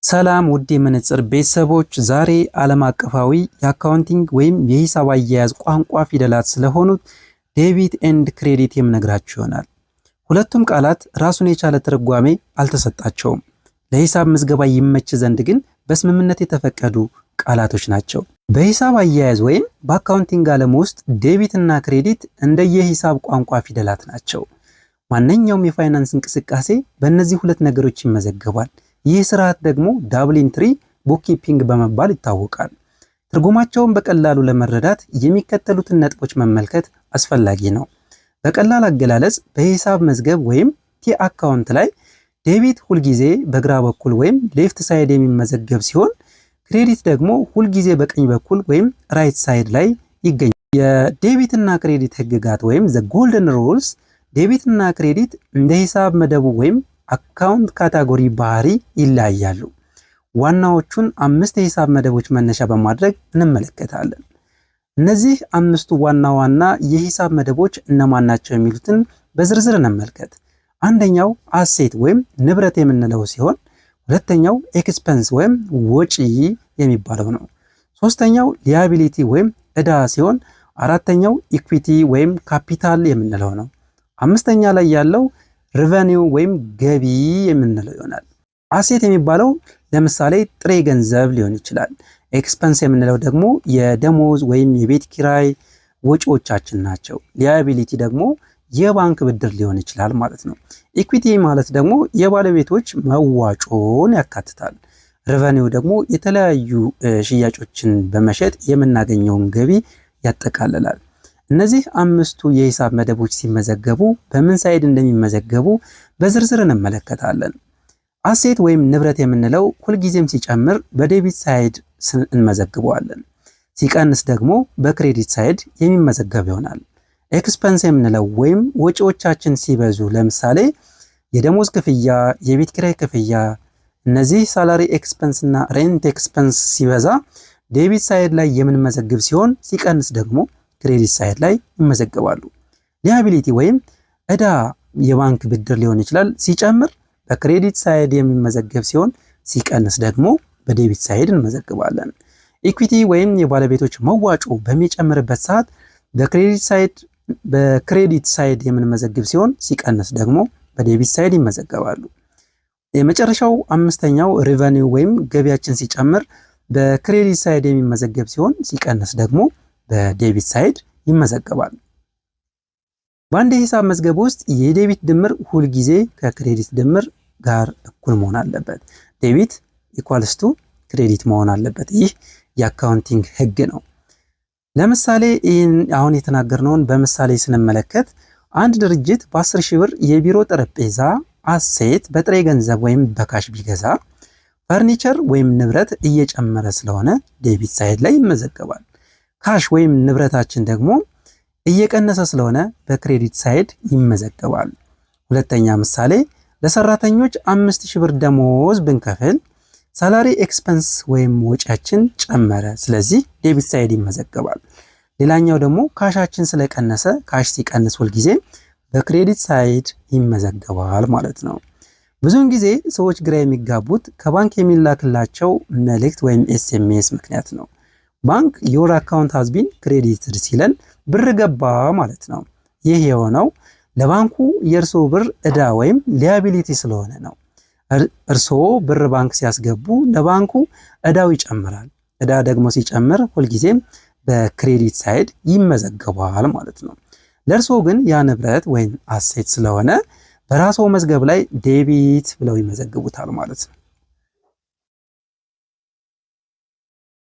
ሰላም ውድ የመነጽር ቤተሰቦች፣ ዛሬ ዓለም አቀፋዊ የአካውንቲንግ ወይም የሂሳብ አያያዝ ቋንቋ ፊደላት ስለሆኑት ዴቢት ኤንድ ክሬዲት የምነግራችሁ ይሆናል። ሁለቱም ቃላት ራሱን የቻለ ትርጓሜ አልተሰጣቸውም። ለሂሳብ ምዝገባ ይመች ዘንድ ግን በስምምነት የተፈቀዱ ቃላቶች ናቸው። በሂሳብ አያያዝ ወይም በአካውንቲንግ ዓለም ውስጥ ዴቢት እና ክሬዲት እንደየሂሳብ ቋንቋ ፊደላት ናቸው። ማንኛውም የፋይናንስ እንቅስቃሴ በእነዚህ ሁለት ነገሮች ይመዘገባል። ይህ ስርዓት ደግሞ ዳብል ኢንትሪ ቡክኪፒንግ በመባል ይታወቃል። ትርጉማቸውን በቀላሉ ለመረዳት የሚከተሉትን ነጥቦች መመልከት አስፈላጊ ነው። በቀላል አገላለጽ በሂሳብ መዝገብ ወይም ቲ አካውንት ላይ ዴቢት ሁልጊዜ በግራ በኩል ወይም ሌፍት ሳይድ የሚመዘገብ ሲሆን ክሬዲት ደግሞ ሁልጊዜ በቀኝ በኩል ወይም ራይት ሳይድ ላይ ይገኛል። የዴቢት እና ክሬዲት ህግጋት ወይም ዘ ጎልደን ሩልስ ዴቢት እና ክሬዲት እንደ ሂሳብ መደቡ ወይም አካውንት ካታጎሪ ባህሪ ይለያያሉ። ዋናዎቹን 5 የሂሳብ መደቦች መነሻ በማድረግ እንመለከታለን። እነዚህ 5ቱ ዋና ዋና የሂሳብ መደቦች እነማን ናቸው የሚሉትን በዝርዝር እንመልከት። አንደኛው አሴት ወይም ንብረት የምንለው ሲሆን፣ ሁለተኛው ኤክስፐንስ ወይም ወጪ የሚባለው ነው። ሶስተኛው ሊያቢሊቲ ወይም ዕዳ ሲሆን፣ አራተኛው ኢኩዊቲ ወይም ካፒታል የምንለው ነው። አምስተኛ ላይ ያለው ሪቨኒው ወይም ገቢ የምንለው ይሆናል። አሴት የሚባለው ለምሳሌ ጥሬ ገንዘብ ሊሆን ይችላል። ኤክስፐንስ የምንለው ደግሞ የደሞዝ ወይም የቤት ኪራይ ወጪዎቻችን ናቸው። ሊያቢሊቲ ደግሞ የባንክ ብድር ሊሆን ይችላል ማለት ነው። ኢኩዊቲ ማለት ደግሞ የባለቤቶች መዋጮን ያካትታል። ሪቨኒው ደግሞ የተለያዩ ሽያጮችን በመሸጥ የምናገኘውን ገቢ ያጠቃልላል። እነዚህ 5ቱ የሂሳብ መደቦች ሲመዘገቡ በምን ሳይድ እንደሚመዘገቡ በዝርዝር እንመለከታለን። አሴት ወይም ንብረት የምንለው ሁልጊዜም ሲጨምር በዴቢት ሳይድ እንመዘግበዋለን፣ ሲቀንስ ደግሞ በክሬዲት ሳይድ የሚመዘገብ ይሆናል። ኤክስፐንስ የምንለው ወይም ወጪዎቻችን ሲበዙ ለምሳሌ የደሞዝ ክፍያ፣ የቤት ኪራይ ክፍያ፣ እነዚህ ሳላሪ ኤክስፐንስ እና ሬንት ኤክስፐንስ ሲበዛ ዴቢት ሳይድ ላይ የምንመዘግብ ሲሆን ሲቀንስ ደግሞ ክሬዲት ሳይድ ላይ ይመዘገባሉ። ሊያቢሊቲ ወይም ዕዳ የባንክ ብድር ሊሆን ይችላል፣ ሲጨምር በክሬዲት ሳይድ የሚመዘገብ ሲሆን ሲቀንስ ደግሞ በዴቢት ሳይድ እንመዘግባለን። ኢኩዊቲ ወይም የባለቤቶች መዋጮ በሚጨምርበት ሰዓት በክሬዲት ሳይድ የምንመዘግብ ሲሆን ሲቀንስ ደግሞ በዴቢት ሳይድ ይመዘገባሉ። የመጨረሻው አምስተኛው ሪቨኒው ወይም ገቢያችን ሲጨምር በክሬዲት ሳይድ የሚመዘገብ ሲሆን ሲቀንስ ደግሞ በዴቢት ሳይድ ይመዘገባል። በአንድ የሂሳብ መዝገብ ውስጥ የዴቢት ድምር ሁልጊዜ ከክሬዲት ድምር ጋር እኩል መሆን አለበት። ዴቢት ኢኳልስ ቱ ክሬዲት መሆን አለበት። ይህ የአካውንቲንግ ህግ ነው። ለምሳሌ ይህን አሁን የተናገርነውን በምሳሌ ስንመለከት አንድ ድርጅት በ10 ሺህ ብር የቢሮ ጠረጴዛ አሴት በጥሬ ገንዘብ ወይም በካሽ ቢገዛ ፈርኒቸር ወይም ንብረት እየጨመረ ስለሆነ ዴቢት ሳይድ ላይ ይመዘገባል። ካሽ ወይም ንብረታችን ደግሞ እየቀነሰ ስለሆነ በክሬዲት ሳይድ ይመዘገባል። ሁለተኛ ምሳሌ ለሰራተኞች 5000 ብር ደሞዝ ብንከፍል ሳላሪ ኤክስፐንስ ወይም ወጪያችን ጨመረ፣ ስለዚህ ዴቢት ሳይድ ይመዘገባል። ሌላኛው ደግሞ ካሻችን ስለቀነሰ ካሽ ሲቀንስ ሁልጊዜ በክሬዲት ሳይድ ይመዘገባል ማለት ነው። ብዙውን ጊዜ ሰዎች ግራ የሚጋቡት ከባንክ የሚላክላቸው መልእክት ወይም ኤስኤምኤስ ምክንያት ነው። ባንክ ዮር አካውንት ሃዝ ቢን ክሬዲትድ ሲለን ብር ገባ ማለት ነው። ይህ የሆነው ለባንኩ የእርሶ ብር ዕዳ ወይም ሊያቢሊቲ ስለሆነ ነው። እርሶ ብር ባንክ ሲያስገቡ ለባንኩ ዕዳው ይጨምራል። ዕዳ ደግሞ ሲጨምር ሁልጊዜም በክሬዲት ሳይድ ይመዘገባል ማለት ነው። ለእርሶ ግን ያ ንብረት ወይም አሴት ስለሆነ በራስዎ መዝገብ ላይ ዴቢት ብለው ይመዘግቡታል ማለት ነው።